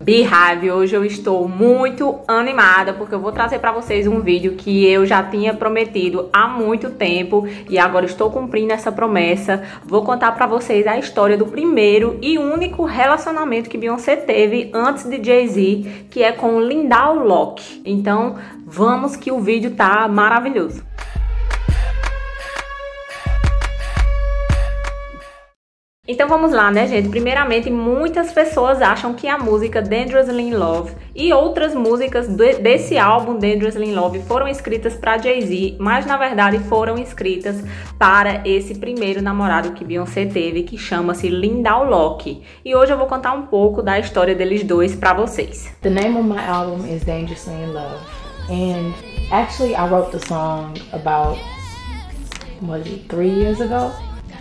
Beehive. Hoje eu estou muito animada porque eu vou trazer para vocês um vídeo que eu já tinha prometido há muito tempo e agora estou cumprindo essa promessa. Vou contar para vocês a história do primeiro e único relacionamento que Beyoncé teve antes de Jay-Z, que é com Lindell Locke. Então vamos que o vídeo tá maravilhoso. Então vamos lá, né, gente? Primeiramente, muitas pessoas acham que a música Dangerously in Love e outras músicas desse álbum Dangerously in Love foram escritas para Jay-Z, mas na verdade foram escritas para esse primeiro namorado que Beyoncé teve, que chama-se Lindell Locke. E hoje eu vou contar um pouco da história deles dois para vocês. The name of my album is Dangerously in Love, and actually I wrote the song about, what is it, 3 years ago?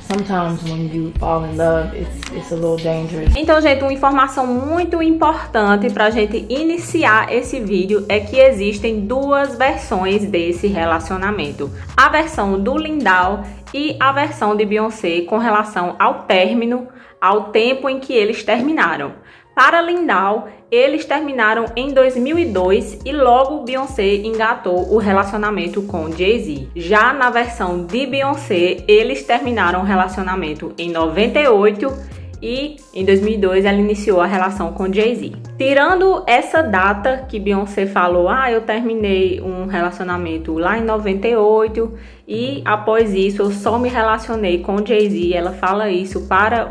Sometimes when you fall in love, it's a little dangerous. Então, gente, uma informação muito importante pra gente iniciar esse vídeo é que existem duas versões desse relacionamento. A versão do Lindell e a versão de Beyoncé com relação ao término, ao tempo em que eles terminaram. Para Lindell, eles terminaram em 2002 e logo Beyoncé engatou o relacionamento com Jay-Z. Já na versão de Beyoncé, eles terminaram o relacionamento em 98 e em 2002 ela iniciou a relação com Jay-Z. Tirando essa data que Beyoncé falou, eu terminei um relacionamento lá em 98 e após isso eu só me relacionei com Jay-Z, ela fala isso para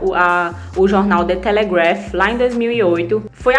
o jornal The Telegraph lá em 2008. Foi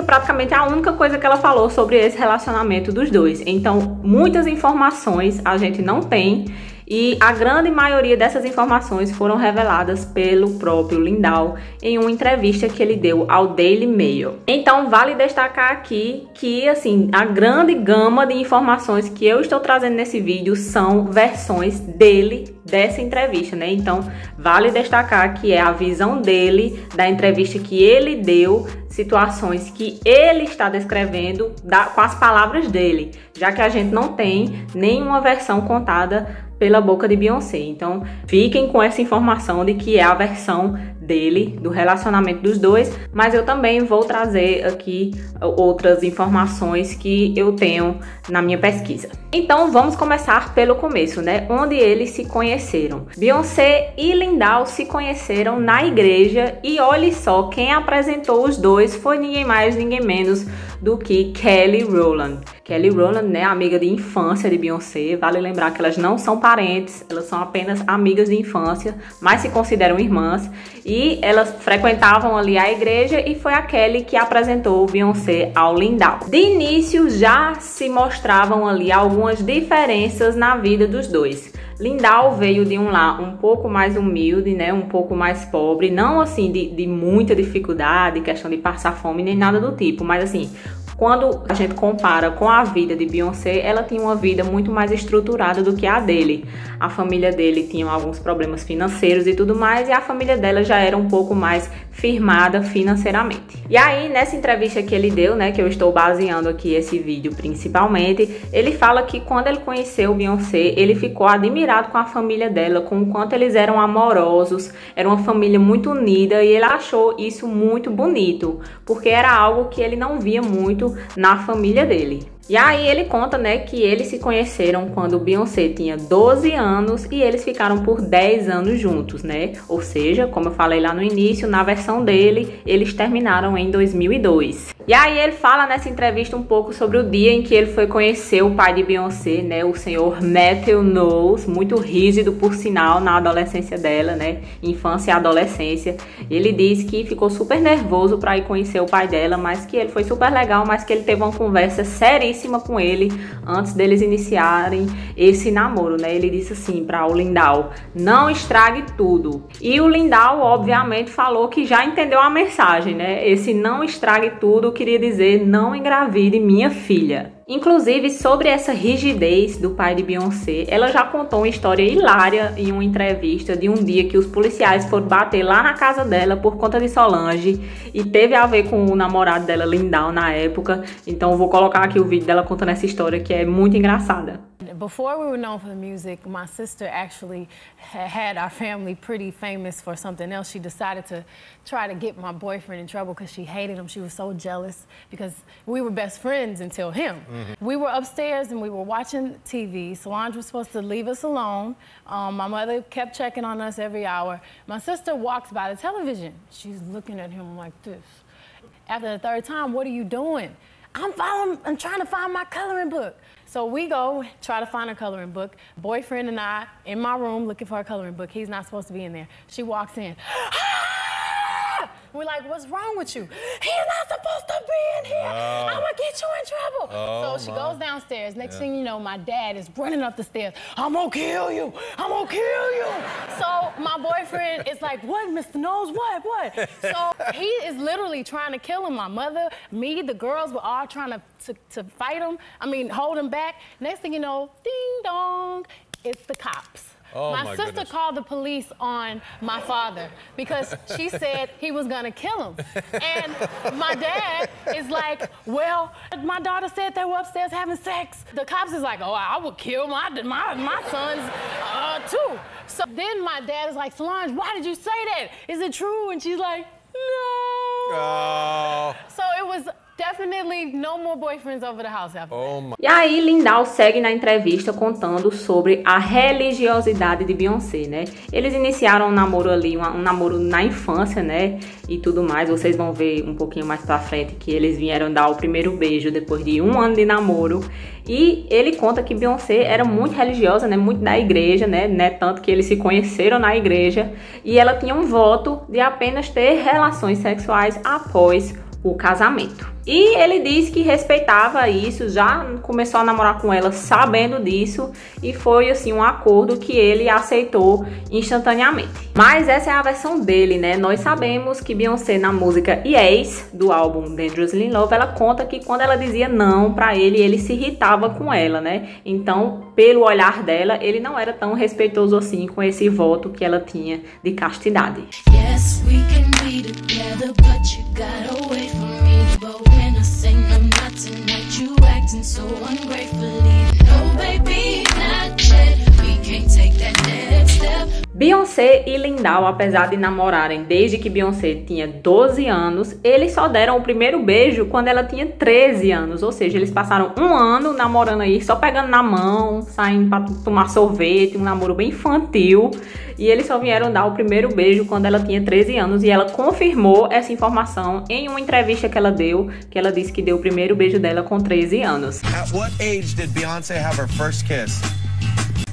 praticamente a única coisa que ela falou sobre esse relacionamento dos dois. Então, muitas informações a gente não tem. E a grande maioria dessas informações foram reveladas pelo próprio Lindell em uma entrevista que ele deu ao Daily Mail. Então, vale destacar aqui que, assim, a grande gama de informações que eu estou trazendo nesse vídeo são versões dele dessa entrevista, né? Então, vale destacar que é a visão dele, da entrevista que ele deu, situações que ele está descrevendo com as palavras dele, já que a gente não tem nenhuma versão contada pela boca de Beyoncé. Então, fiquem com essa informação de que é a versão dele, do relacionamento dos dois, mas eu também vou trazer aqui outras informações que eu tenho na minha pesquisa. Então, vamos começar pelo começo, né? Onde eles se conheceram. Beyoncé e Lindell se conheceram na igreja e olhe só, quem apresentou os dois foi ninguém mais, ninguém menos do que Kelly Rowland. Kelly Rowland, né, amiga de infância de Beyoncé. Vale lembrar que elas não são parentes, elas são apenas amigas de infância, mas se consideram irmãs. E elas frequentavam ali a igreja e foi a Kelly que apresentou Beyoncé ao Lindell. De início já se mostravam ali algumas diferenças na vida dos dois. Lindell veio de um lar um pouco mais humilde, né, um pouco mais pobre, não assim de muita dificuldade, questão de passar fome nem nada do tipo, mas assim, quando a gente compara com a vida de Beyoncé, ela tinha uma vida muito mais estruturada do que a dele. A família dele tinha alguns problemas financeiros e tudo mais, e a família dela já era um pouco mais firmada financeiramente. E aí, nessa entrevista que ele deu, né, que eu estou baseando aqui esse vídeo principalmente, ele fala que quando ele conheceu Beyoncé, ele ficou admirado com a família dela, com o quanto eles eram amorosos, era uma família muito unida, e ele achou isso muito bonito, porque era algo que ele não via muito na família dele. E aí ele conta, né, que eles se conheceram quando Beyoncé tinha 12 anos e eles ficaram por 10 anos juntos, né? Ou seja, como eu falei lá no início, na versão dele, eles terminaram em 2002. E aí ele fala nessa entrevista um pouco sobre o dia em que ele foi conhecer o pai de Beyoncé, né, o senhor Matthew Knowles, muito rígido por sinal na adolescência dela, né, infância e adolescência. Ele disse que ficou super nervoso para ir conhecer o pai dela, mas que ele foi super legal, mas que ele teve uma conversa seríssima com ele antes deles iniciarem esse namoro, né? Ele disse assim para o Lindell: não estrague tudo. E o Lindell, obviamente, falou que já entendeu a mensagem, né? Esse não estrague tudo queria dizer não engravide minha filha. Inclusive, sobre essa rigidez do pai de Beyoncé, ela já contou uma história hilária em uma entrevista de um dia que os policiais foram bater lá na casa dela por conta de Solange e teve a ver com o namorado dela, Lindell, na época. Então, eu vou colocar aqui o vídeo dela contando essa história que é muito engraçada. Before we were known for the music, my sister actually had our family pretty famous for something else. She decided to try to get my boyfriend in trouble because she hated him. She was so jealous because we were best friends until him. We were upstairs and we were watching TV. Solange was supposed to leave us alone. My mother kept checking on us every hour. My sister walks by the television. She's looking at him like this. After the third time, what are you doing? I'm trying to find my coloring book. So we go try to find a coloring book. Boyfriend and I in my room looking for a coloring book. He's not supposed to be in there. She walks in. Ah! We're like, what's wrong with you? He's not supposed to be in here. I'm gonna get you in trouble. So she goes downstairs. Next thing you know, my dad is running up the stairs. I'm gonna kill you. I'm gonna kill you. So my boyfriend is like, what, Mr. Nose? What? So he is literally trying to kill him. My mother, me, the girls were all trying to fight him. I mean, hold him back. Next thing you know, ding dong, it's the cops. My sister called the police on my father because she said he was gonna kill him. And my dad is like, well, my daughter said they were upstairs having sex. The cops is like, oh, I would kill my sons too. So then my dad is like, Solange, why did you say that? Is it true? And she's like, no. Oh. So it was definitely no more boyfriends over the house after that. E aí Lindau segue na entrevista contando sobre a religiosidade de Beyoncé, né? Eles iniciaram um namoro ali, um namoro na infância, né? E tudo mais. Vocês vão ver um pouquinho mais pra frente que eles vieram dar o primeiro beijo depois de 1 ano de namoro. E ele conta que Beyoncé era muito religiosa, né? Muito da igreja, né? Tanto que eles se conheceram na igreja. E ela tinha um voto de apenas ter relações sexuais após o casamento. E ele disse que respeitava isso, já começou a namorar com ela sabendo disso e foi assim um acordo que ele aceitou instantaneamente. Mas essa é a versão dele, né? Nós sabemos que Beyoncé na música Yes, do álbum Dangerously in Love, ela conta que quando ela dizia não pra ele, ele se irritava com ela, né? Então, pelo olhar dela, ele não era tão respeitoso assim com esse voto que ela tinha de castidade. Yes, we can be together, but you gotta wait for me. But when I say no, not tonight, you acting so ungratefully. No, baby, not yet. We can't take that next step. Beyoncé e Lindau, apesar de namorarem desde que Beyoncé tinha 12 anos, eles só deram o primeiro beijo quando ela tinha 13 anos. Ou seja, eles passaram 1 ano namorando aí, só pegando na mão, saindo pra tomar sorvete, um namoro bem infantil. E eles só vieram dar o primeiro beijo quando ela tinha 13 anos. E ela confirmou essa informação em uma entrevista que ela deu, que ela disse que deu o primeiro beijo dela com 13 anos. At what age did Beyoncé have her first kiss?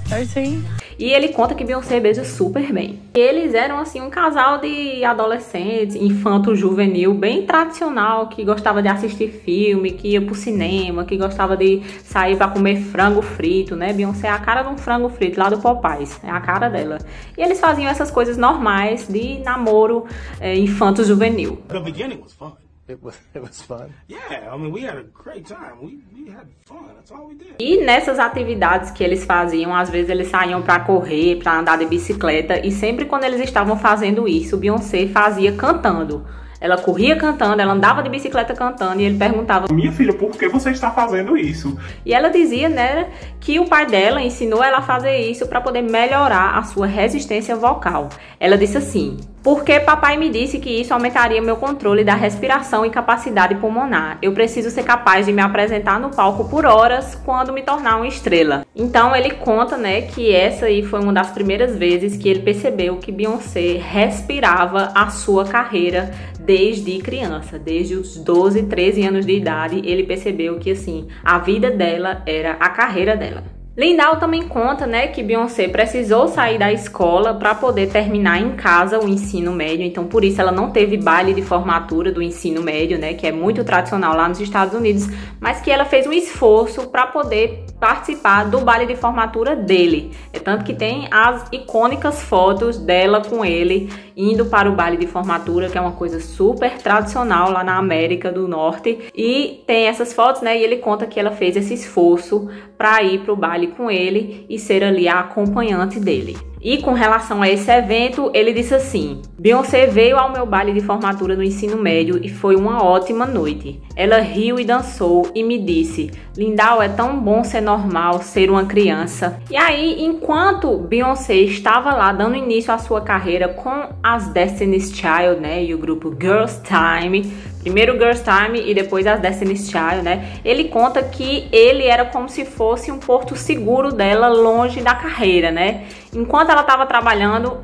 13. E ele conta que Beyoncé beija super bem. Eles eram assim um casal de adolescentes, infanto-juvenil, bem tradicional, que gostava de assistir filme, que ia pro cinema, que gostava de sair pra comer frango frito, né? Beyoncé é a cara de um frango frito lá do Popeyes, é a cara dela. E eles faziam essas coisas normais de namoro infanto-juvenil. The beginning was fun. It was fun. Yeah, I mean, we had a great time. We had fun. That's all we did. E nessas atividades que eles faziam, às vezes eles saíam para correr, para andar de bicicleta, e sempre quando eles estavam fazendo isso, Beyoncé fazia cantando. Ela corria cantando, ela andava de bicicleta cantando, e ele perguntava: Minha filha, por que você está fazendo isso? E ela dizia, né, que o pai dela ensinou ela a fazer isso para poder melhorar a sua resistência vocal. Ela disse assim: porque papai me disse que isso aumentaria meu controle da respiração e capacidade pulmonar. Eu preciso ser capaz de me apresentar no palco por horas quando me tornar uma estrela. Então ele conta, né, que essa aí foi uma das primeiras vezes que ele percebeu que Beyoncé respirava a sua carreira desde criança, desde os 12, 13 anos de idade, ele percebeu que assim, a vida dela era a carreira dela. Lindau também conta, né, que Beyoncé precisou sair da escola para poder terminar em casa o ensino médio, então por isso ela não teve baile de formatura do ensino médio, né, que é muito tradicional lá nos Estados Unidos, mas que ela fez um esforço para poder participar do baile de formatura dele. É tanto que tem as icônicas fotos dela com ele indo para o baile de formatura, que é uma coisa super tradicional lá na América do Norte, e tem essas fotos, né, e ele conta que ela fez esse esforço para ir para o baile intimidade com ele e ser ali a acompanhante dele. E com relação a esse evento, ele disse assim: Beyoncé veio ao meu baile de formatura no ensino médio e foi uma ótima noite. Ela riu e dançou e me disse: Lindau, é tão bom ser normal, ser uma criança. E aí, enquanto Beyoncé estava lá dando início à sua carreira com as Destiny's Child, né, e o grupo Girls Time, primeiro Girls Time e depois as Destiny's Child, né, ele conta que ele era como se fosse um porto seguro dela longe da carreira, né. Enquanto ela estava trabalhando,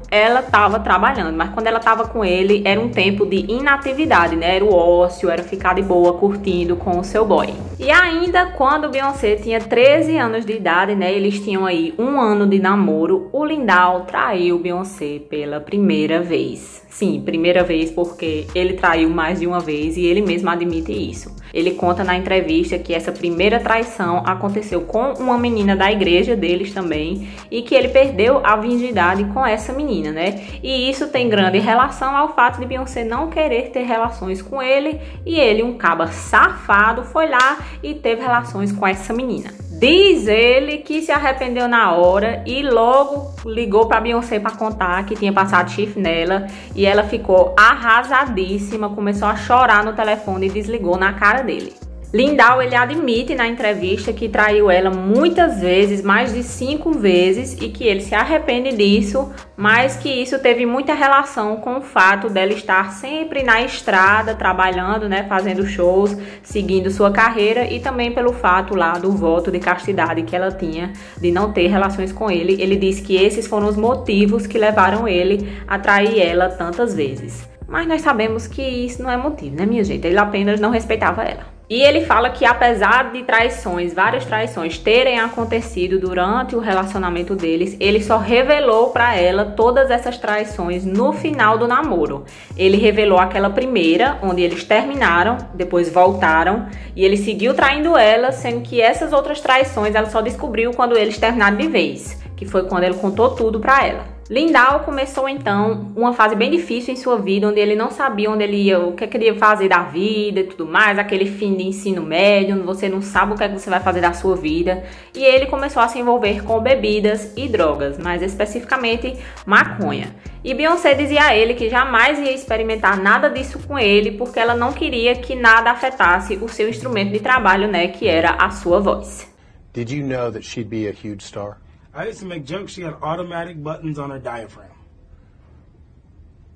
mas quando ela estava com ele, era um tempo de inatividade, né? Era o ócio, era ficar de boa, curtindo com o seu boy. E ainda quando Beyoncé tinha 13 anos de idade, né? Eles tinham aí um ano de namoro, o Lindau traiu Beyoncé pela primeira vez. Sim, primeira vez porque ele traiu mais de uma vez e ele mesmo admite isso. Ele conta na entrevista que essa primeira traição aconteceu com uma menina da igreja deles também e que ele perdeu a virgindade com essa menina, né? E isso tem grande relação ao fato de Beyoncé não querer ter relações com ele e ele, um caba safado, foi lá e teve relações com essa menina. Diz ele que se arrependeu na hora e logo ligou para Beyoncé para contar que tinha passado chifre nela e ela ficou arrasadíssima, começou a chorar no telefone e desligou na cara dele. Lindau, ele admite na entrevista que traiu ela muitas vezes, mais de 5 vezes, e que ele se arrepende disso, mas que isso teve muita relação com o fato dela estar sempre na estrada, trabalhando, né, fazendo shows, seguindo sua carreira, e também pelo fato lá do voto de castidade que ela tinha de não ter relações com ele. Ele disse que esses foram os motivos que levaram ele a trair ela tantas vezes. Mas nós sabemos que isso não é motivo, né, minha gente? Ele apenas não respeitava ela. E ele fala que apesar de traições, várias traições terem acontecido durante o relacionamento deles, ele só revelou para ela todas essas traições no final do namoro. Ele revelou aquela primeira, onde eles terminaram, depois voltaram, e ele seguiu traindo ela, sendo que essas outras traições ela só descobriu quando eles terminaram de vez, que foi quando ele contou tudo para ela. Lindau começou então uma fase bem difícil em sua vida, onde ele não sabia onde ele ia, o que queria fazer da vida e tudo mais, aquele fim de ensino médio, onde você não sabe o que é que você vai fazer da sua vida. E ele começou a se envolver com bebidas e drogas, mais especificamente maconha. E Beyoncé dizia a ele que jamais ia experimentar nada disso com ele, porque ela não queria que nada afetasse o seu instrumento de trabalho, né, que era a sua voz. Did you know that she'd be a huge star? I used to make jokes. She had automatic buttons on her diaphragm.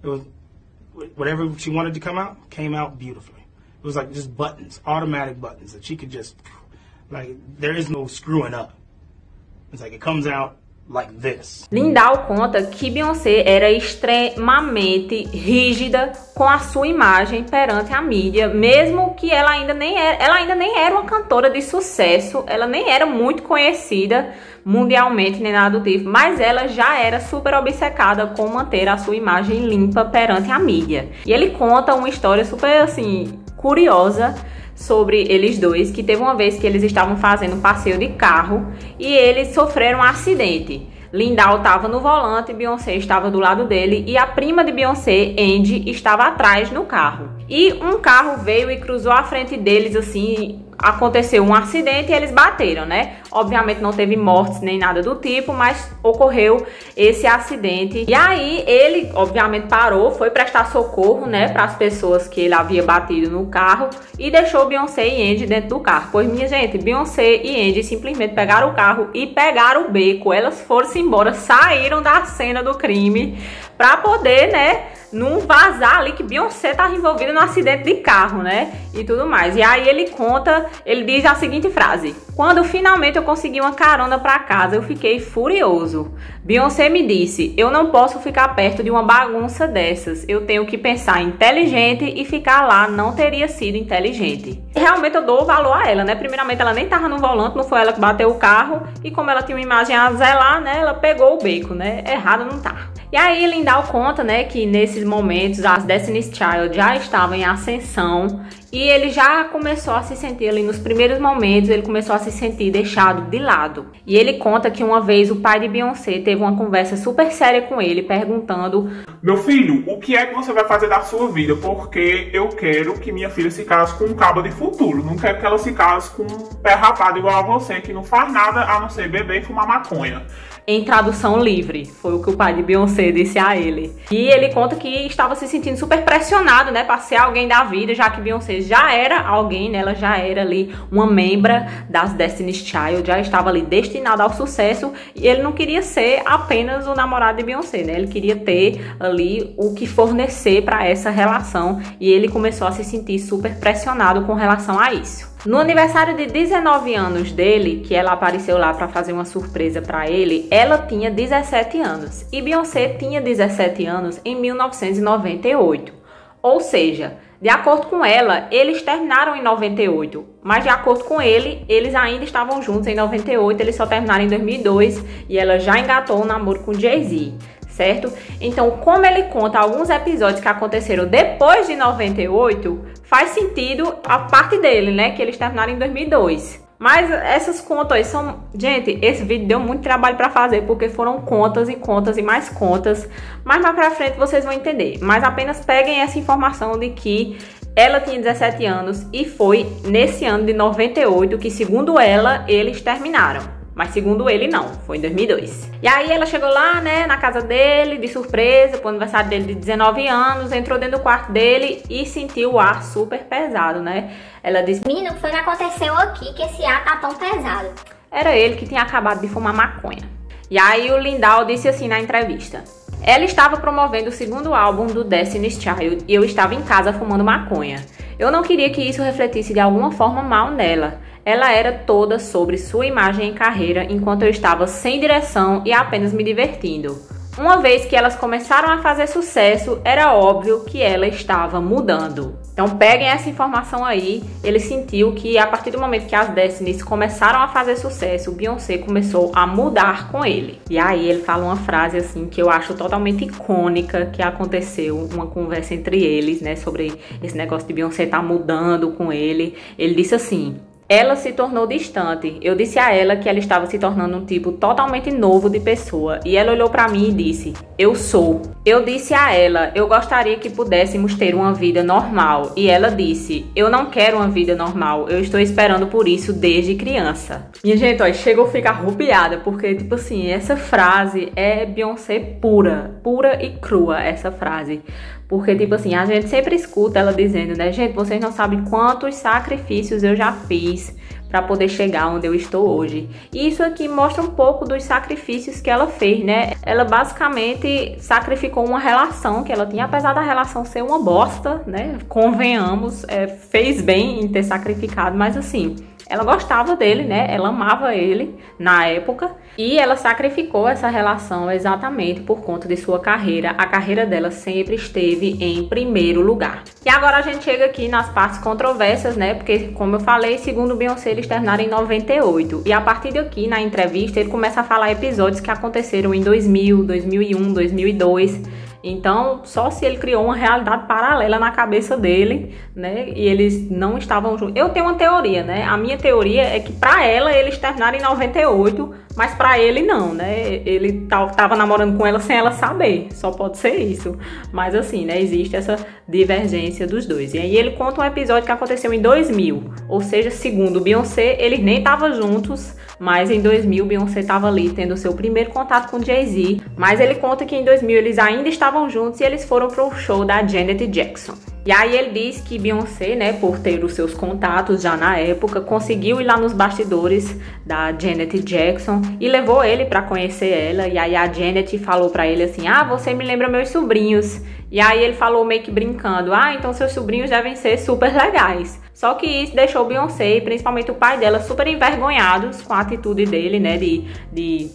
It was whatever she wanted to come out came out beautifully. It was like just buttons, automatic buttons that she could just, like, there is no screwing up. It's like it comes out like this. Lindau conta que Beyoncé era extremamente rígida com a sua imagem perante a mídia, mesmo que ela ainda nem era uma cantora de sucesso, ela nem era muito conhecida mundialmente nem nada do tipo, mas ela já era super obcecada com manter a sua imagem limpa perante a mídia. E ele conta uma história super assim curiosa sobre eles dois, que teve uma vez que eles estavam fazendo um passeio de carro e eles sofreram um acidente. Lindau estava no volante, Beyoncé estava do lado dele e a prima de Beyoncé, Angie, estava atrás no carro. E um carro veio e cruzou a frente deles assim, aconteceu um acidente e eles bateram, né? Obviamente não teve mortes nem nada do tipo, mas ocorreu esse acidente. E aí ele, obviamente, parou, foi prestar socorro, né, para as pessoas que ele havia batido no carro e deixou Beyoncé e Angie dentro do carro. Pois, minha gente, Beyoncé e Angie simplesmente pegaram o carro e pegaram o beco. Elas foram-se embora, saíram da cena do crime para poder, né, não vazar ali que Beyoncé estava envolvida no acidente de carro, né, e tudo mais. E aí ele conta, ele diz a seguinte frase: quando finalmente eu consegui uma carona para casa, eu fiquei furioso. Beyoncé me disse, eu não posso ficar perto de uma bagunça dessas, eu tenho que pensar inteligente e ficar lá não teria sido inteligente. E realmente eu dou valor a ela, né, primeiramente ela nem tava no volante, não foi ela que bateu o carro, e como ela tinha uma imagem a zelar, né, ela pegou o beco, né, errado não tá. E aí Lindau conta, né, que nesses momentos as Destiny's Child já estavam em ascensão E ele já começou a se sentir ali nos primeiros momentos, ele começou a se sentir deixado de lado. E ele conta que uma vez o pai de Beyoncé teve uma conversa super séria com ele, perguntando: meu filho, o que é que você vai fazer da sua vida? Porque eu quero que minha filha se case com um cabo de futuro. Não quero que ela se case com um pé rapado igual a você, que não faz nada a não ser beber e fumar maconha. Em tradução livre, foi o que o pai de Beyoncé disse a ele. E ele conta que estava se sentindo super pressionado, né, para ser alguém da vida, já que Beyoncé já era alguém, né, ela já era ali uma membra das Destiny's Child, já estava ali destinada ao sucesso, e ele não queria ser apenas o namorado de Beyoncé, né, ele queria ter ali o que fornecer para essa relação, e ele começou a se sentir super pressionado com relação a isso. No aniversário de 19 anos dele, que ela apareceu lá para fazer uma surpresa para ele, ela tinha 17 anos e Beyoncé tinha 17 anos em 1998. Ou seja, de acordo com ela, eles terminaram em 98, mas de acordo com ele, eles ainda estavam juntos em 98, eles só terminaram em 2002 e ela já engatou um namoro com Jay-Z. Certo? Então, como ele conta alguns episódios que aconteceram depois de 98, faz sentido a parte dele, né? Que eles terminaram em 2002. Mas essas contas são... Gente, esse vídeo deu muito trabalho pra fazer, porque foram contas e contas e mais contas. Mas mais pra frente vocês vão entender. Mas apenas peguem essa informação de que ela tinha 17 anos e foi nesse ano de 98 que, segundo ela, eles terminaram. Mas segundo ele, não. Foi em 2002. E aí ela chegou lá, né, na casa dele, de surpresa, pro aniversário dele de 19 anos, entrou dentro do quarto dele e sentiu o ar super pesado, né? Ela disse: menino, o que foi que aconteceu aqui que esse ar tá tão pesado? Era ele que tinha acabado de fumar maconha. E aí o Lindow disse assim na entrevista: ela estava promovendo o segundo álbum do Destiny's Child e eu estava em casa fumando maconha. Eu não queria que isso refletisse de alguma forma mal nela. Ela era toda sobre sua imagem e carreira, enquanto eu estava sem direção e apenas me divertindo. Uma vez que elas começaram a fazer sucesso, era óbvio que ela estava mudando. Então peguem essa informação aí. Ele sentiu que a partir do momento que as Destiny's começaram a fazer sucesso, o Beyoncé começou a mudar com ele. E aí ele fala uma frase assim que eu acho totalmente icônica, que aconteceu uma conversa entre eles, né, sobre esse negócio de Beyoncé estar mudando com ele. Ele disse assim: ela se tornou distante. Eu disse a ela que ela estava se tornando um tipo totalmente novo de pessoa. E ela olhou para mim e disse: eu sou. Eu disse a ela: eu gostaria que pudéssemos ter uma vida normal. E ela disse: eu não quero uma vida normal. Eu estou esperando por isso desde criança. Minha gente, ó, chegou a ficar arrepiada. Porque, tipo assim, essa frase é Beyoncé pura. Pura e crua, essa frase. Porque, tipo assim, a gente sempre escuta ela dizendo, né? Gente, vocês não sabem quantos sacrifícios eu já fiz para poder chegar onde eu estou hoje. E isso aqui mostra um pouco dos sacrifícios que ela fez, né? Ela basicamente sacrificou uma relação que ela tinha, apesar da relação ser uma bosta, né? Convenhamos, fez bem em ter sacrificado, mas assim, ela gostava dele, né? Ela amava ele na época e ela sacrificou essa relação exatamente por conta de sua carreira. A carreira dela sempre esteve em primeiro lugar. E agora a gente chega aqui nas partes controversas, né? Porque, como eu falei, segundo Beyoncé, eles terminaram em 98. E a partir daqui, na entrevista, ele começa a falar episódios que aconteceram em 2000, 2001, 2002... Então, só se ele criou uma realidade paralela na cabeça dele, né? E eles não estavam juntos. Eu tenho uma teoria, né? A minha teoria é que pra ela eles terminaram em 98, mas pra ele não, né? Ele tava namorando com ela sem ela saber. Só pode ser isso. Mas assim, né? Existe essa divergência dos dois. E aí ele conta um episódio que aconteceu em 2000. Ou seja, segundo Beyoncé, eles nem estavam juntos. Mas em 2000, Beyoncé estava ali tendo seu primeiro contato com Jay-Z. Mas ele conta que em 2000 eles ainda estavam juntos e eles foram para o show da Janet Jackson. E aí ele diz que Beyoncé, né, por ter os seus contatos já na época, conseguiu ir lá nos bastidores da Janet Jackson e levou ele para conhecer ela. E aí a Janet falou para ele assim: ah, você me lembra meus sobrinhos. E aí ele falou meio que brincando: ah, então seus sobrinhos devem ser super legais. Só que isso deixou Beyoncé, e principalmente o pai dela, super envergonhados com a atitude dele, né, de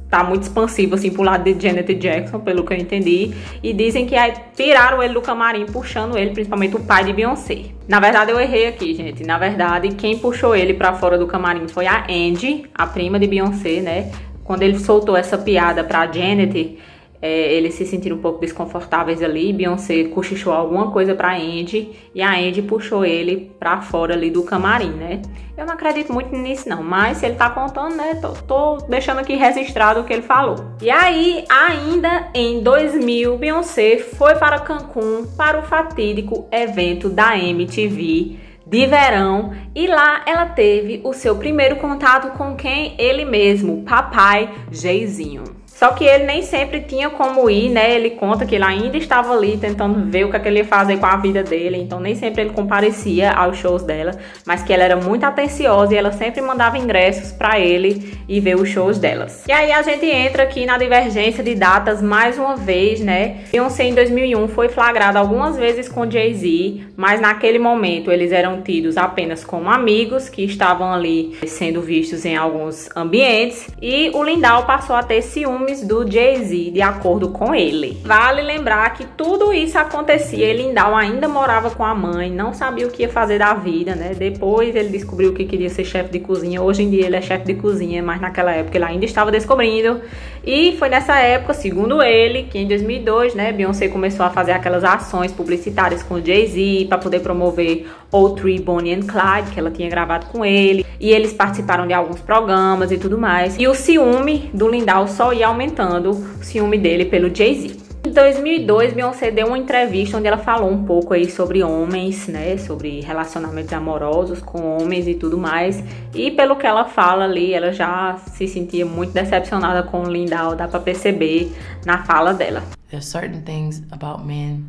tá muito expansivo assim pro lado de Janet Jackson, pelo que eu entendi. E dizem que tiraram ele do camarim, puxando ele, principalmente o pai de Beyoncé. Na verdade, eu errei aqui, gente. Na verdade, quem puxou ele pra fora do camarim foi a Angie, a prima de Beyoncé, né? Quando ele soltou essa piada pra Janet, eles se sentiram um pouco desconfortáveis ali. Beyoncé cochichou alguma coisa pra Andy e a Andy puxou ele pra fora ali do camarim, né? Eu não acredito muito nisso não, mas se ele tá contando, né, tô deixando aqui registrado o que ele falou. E aí, ainda em 2000, Beyoncé foi para Cancún para o fatídico evento da MTV de verão, e lá ela teve o seu primeiro contato com quem? Ele mesmo, papai Jayzinho. Só que ele nem sempre tinha como ir, né? Ele conta que ele ainda estava ali tentando ver o que ele ia fazer com a vida dele, então nem sempre ele comparecia aos shows dela, mas que ela era muito atenciosa e ela sempre mandava ingressos pra ele e ver os shows delas. E aí a gente entra aqui na divergência de datas mais uma vez, né? Beyoncé em 2001 foi flagrada algumas vezes com Jay-Z, mas naquele momento eles eram tidos apenas como amigos que estavam ali sendo vistos em alguns ambientes, e o Lindau passou a ter ciúmes do Jay-Z, de acordo com ele. Vale lembrar que tudo isso acontecia e Lindau ainda morava com a mãe, não sabia o que ia fazer da vida, né? Depois ele descobriu que queria ser chefe de cozinha. Hoje em dia ele é chefe de cozinha, mas naquela época ele ainda estava descobrindo. E foi nessa época, segundo ele, que em 2002, né, Beyoncé começou a fazer aquelas ações publicitárias com o Jay-Z para poder promover O3 Bonnie and Clyde, que ela tinha gravado com ele. E eles participaram de alguns programas e tudo mais. E o ciúme do Lindau só ia aumentando, o ciúme dele pelo Jay-Z. Em 2002, Beyoncé deu uma entrevista onde ela falou um pouco aí sobre homens, né, sobre relacionamentos amorosos com homens e tudo mais. E pelo que ela fala ali, ela já se sentia muito decepcionada com o Lindau, dá pra perceber na fala dela. There's certain things about men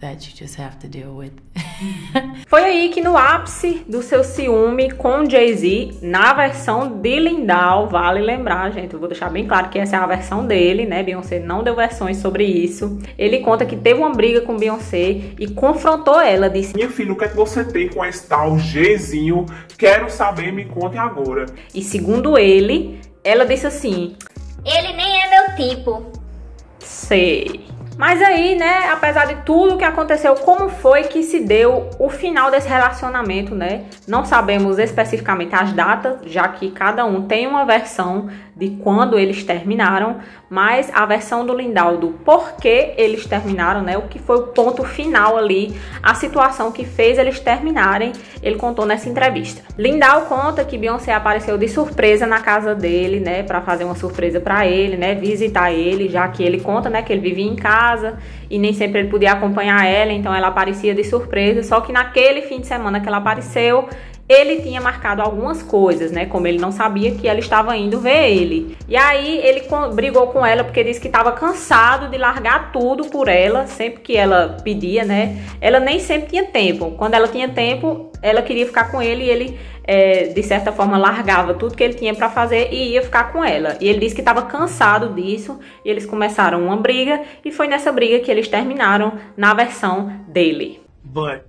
that you just have to deal with. Foi aí que no ápice do seu ciúme com Jay-Z, na versão de Lindau, vale lembrar, gente, eu vou deixar bem claro que essa é a versão dele, né? Beyoncé não deu versões sobre isso. Ele conta que teve uma briga com Beyoncé e confrontou ela, disse: minha filha, o que é que você tem com esse tal Jayzinho? Quero saber, me conte agora. E segundo ele, ela disse assim: ele nem é meu tipo. sei. Mas aí, né, apesar de tudo que aconteceu, como foi que se deu o final desse relacionamento, né? Não sabemos especificamente as datas, já que cada um tem uma versão de quando eles terminaram, mas a versão do Lindau do porquê eles terminaram, né? O que foi o ponto final ali, a situação que fez eles terminarem, ele contou nessa entrevista. Lindau conta que Beyoncé apareceu de surpresa na casa dele, né, pra fazer uma surpresa pra ele, né, visitar ele, já que ele conta, né, que ele vivia em casa e nem sempre ele podia acompanhar ela, então ela aparecia de surpresa, só que naquele fim de semana que ela apareceu, ele tinha marcado algumas coisas, né? Como ele não sabia que ela estava indo ver ele. E aí ele brigou com ela porque disse que estava cansado de largar tudo por ela, sempre que ela pedia, né? Ela nem sempre tinha tempo. Quando ela tinha tempo, ela queria ficar com ele e ele, de certa forma, largava tudo que ele tinha para fazer e ia ficar com ela. E ele disse que estava cansado disso e eles começaram uma briga e foi nessa briga que eles terminaram na versão dele. But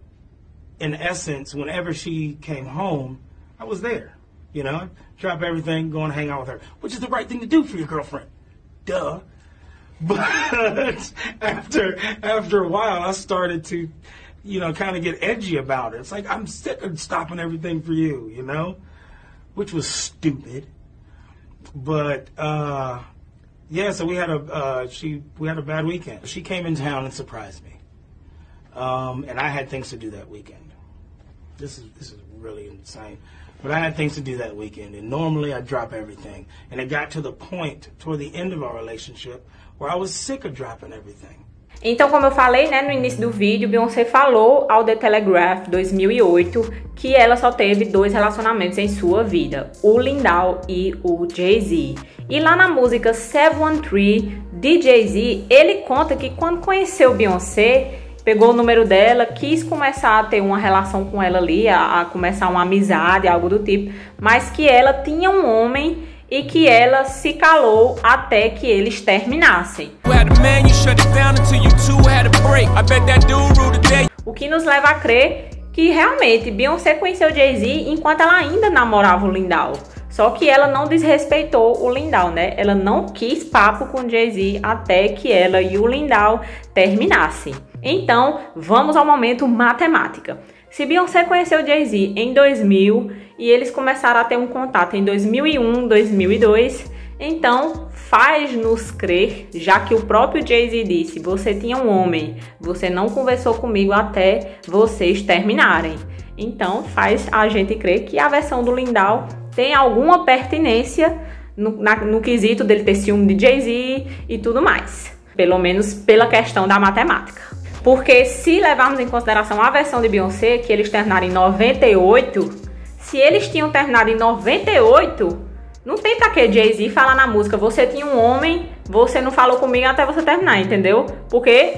in essence, whenever she came home, I was there, you know, drop everything, go and hang out with her, which is the right thing to do for your girlfriend. Duh. But after a while, I started to, you know, kind of get edgy about it. It's like, I'm sick of stopping everything for you, you know, which was stupid. But, yeah, so we had a bad weekend. She came in town and surprised me. And I had things to do that weekend. This is really insane. But I had things to do that weekend, and normally I drop everything. And it got to the point, toward the end of our relationship, where I was sick of dropping everything. Então, como eu falei, né, no início do vídeo, Beyoncé falou ao The Telegraph 2008 que ela só teve 2 relacionamentos em sua vida, o Lindau e o Jay-Z. E lá na música 713 de Jay-Z, ele conta que quando conheceu Beyoncé, pegou o número dela, quis começar a ter uma relação com ela ali, a começar uma amizade, algo do tipo, mas que ela tinha um homem e que ela se calou até que eles terminassem. O que nos leva a crer que realmente Beyoncé conheceu Jay-Z enquanto ela ainda namorava o Lindau. Só que ela não desrespeitou o Lindau, né? Ela não quis papo com Jay-Z até que ela e o Lindau terminassem. Então, vamos ao momento matemática. Se Beyoncé conheceu Jay-Z em 2000 e eles começaram a ter um contato em 2001, 2002, então faz-nos crer, já que o próprio Jay-Z disse: você tinha um homem, você não conversou comigo até vocês terminarem. Então faz a gente crer que a versão do Lindau tem alguma pertinência no quesito dele ter ciúme de Jay-Z e tudo mais. Pelo menos pela questão da matemática. Porque se levarmos em consideração a versão de Beyoncé, que eles terminaram em 98, se eles tinham terminado em 98, não tem pra que Jay-Z falar na música: você tinha um homem, você não falou comigo até você terminar, entendeu? Porque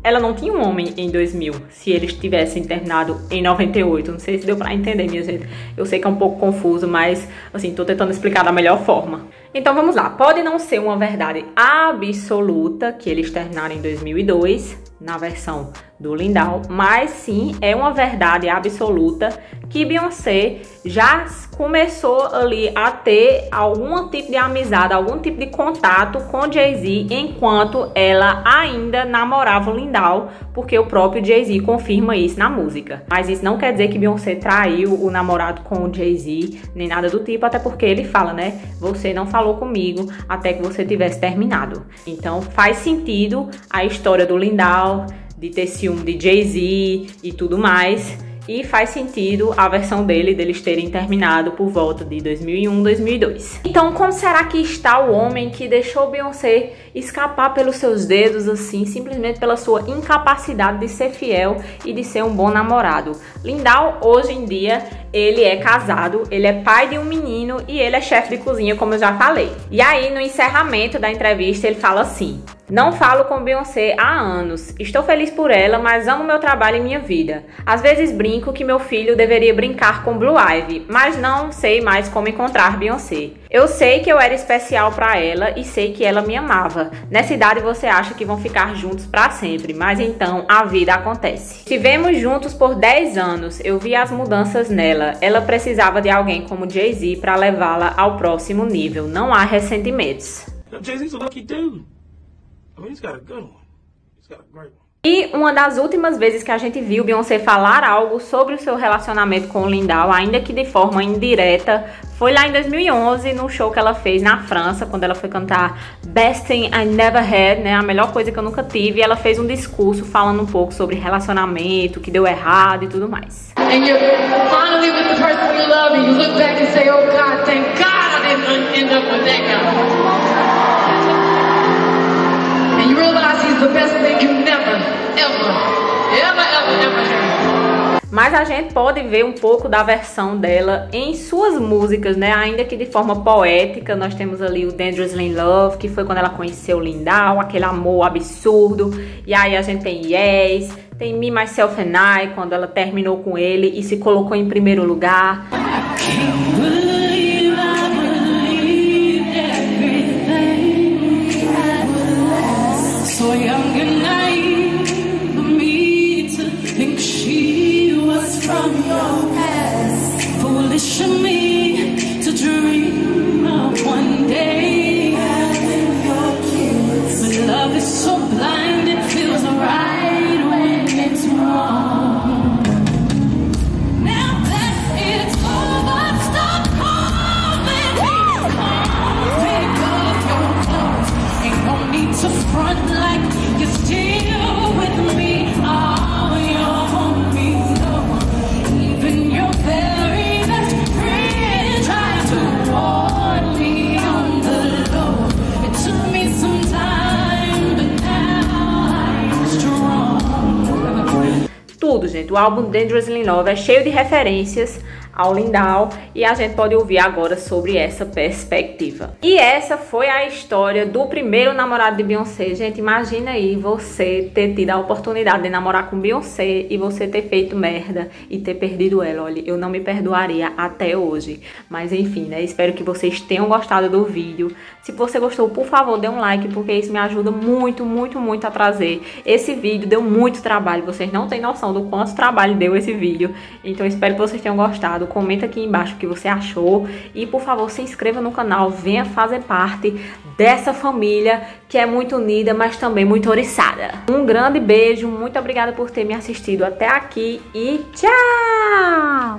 ela não tinha um homem em 2000, se eles tivessem terminado em 98. Não sei se deu pra entender, minha gente. Eu sei que é um pouco confuso, mas, assim, tô tentando explicar da melhor forma. Então, vamos lá. Pode não ser uma verdade absoluta que eles terminaram em 2002, na versão do Lindau, mas sim é uma verdade absoluta que Beyoncé já começou ali a ter algum tipo de amizade, algum tipo de contato com Jay-Z enquanto ela ainda namorava o Lindau, porque o próprio Jay-Z confirma isso na música. Mas isso não quer dizer que Beyoncé traiu o namorado com o Jay-Z, nem nada do tipo, até porque ele fala, né? Você não falou comigo até que você tivesse terminado. Então faz sentido a história do Lindau, de ter ciúme de Jay-Z e tudo mais. E faz sentido a versão deles terem terminado por volta de 2001, 2002. Então, como será que está o homem que deixou Beyoncé escapar pelos seus dedos assim, simplesmente pela sua incapacidade de ser fiel e de ser um bom namorado? Lindau, hoje em dia, ele é casado, ele é pai de um menino e ele é chefe de cozinha, como eu já falei. E aí, no encerramento da entrevista, ele fala assim: não falo com Beyoncé há anos. Estou feliz por ela, mas amo meu trabalho e minha vida. Às vezes brinco que meu filho deveria brincar com Blue Ivy, mas não sei mais como encontrar Beyoncé. Eu sei que eu era especial pra ela e sei que ela me amava. Nessa idade você acha que vão ficar juntos pra sempre, mas então a vida acontece. Estivemos juntos por 10 anos, eu vi as mudanças nela. Ela precisava de alguém como Jay-Z pra levá-la ao próximo nível. Não há ressentimentos. Jay-Z's a lucky dude. I mean, he's got a good one. He's got a great one. E uma das últimas vezes que a gente viu Beyoncé falar algo sobre o seu relacionamento com o Lindau, ainda que de forma indireta, foi lá em 2011, no show que ela fez na França, quando ela foi cantar Best Thing I Never Had, né, a melhor coisa que eu nunca tive, e ela fez um discurso falando um pouco sobre relacionamento, que deu errado e tudo mais. And you're finally with the person you love and you look back and say, oh God, thank God I didn't end up with that guy. And you realize he's the best thing you never, ever had. Mas a gente pode ver um pouco da versão dela em suas músicas, né? Ainda que de forma poética. Nós temos ali o Dangerously in Love, que foi quando ela conheceu o Lindau, aquele amor absurdo. E aí a gente tem Yes, tem Me, Myself and I, quando ela terminou com ele e se colocou em primeiro lugar. So young and naive for me to think she was from your past. Foolish of me to dream of one day having your kiss. But love is so blind, it feels right when it's wrong. Now that it's over, stop calling me. Take off your clothes, ain't no need to front like you're still with me. Oh, you're homie, though. Even your very best friend tried to warn me on the low. It took me some time, but now I'm strong. Tudo, gente. O álbum Dangerously in Love é cheio de referências ao Lindau e a gente pode ouvir agora sobre essa perspectiva. E essa foi a história do primeiro namorado de Beyoncé. Gente, imagina aí você ter tido a oportunidade de namorar com Beyoncé e você ter feito merda e ter perdido ela. Olha, eu não me perdoaria até hoje. Mas enfim, né? Espero que vocês tenham gostado do vídeo. Se você gostou, por favor, dê um like, porque isso me ajuda muito, muito, muito a trazer esse vídeo. Deu muito trabalho, vocês não têm noção do quanto trabalho deu esse vídeo. Então espero que vocês tenham gostado. Comenta aqui embaixo o que você achou e, por favor, se inscreva no canal, venha fazer parte dessa família que é muito unida, mas também muito oriçada. Um grande beijo, muito obrigada por ter me assistido até aqui e tchau!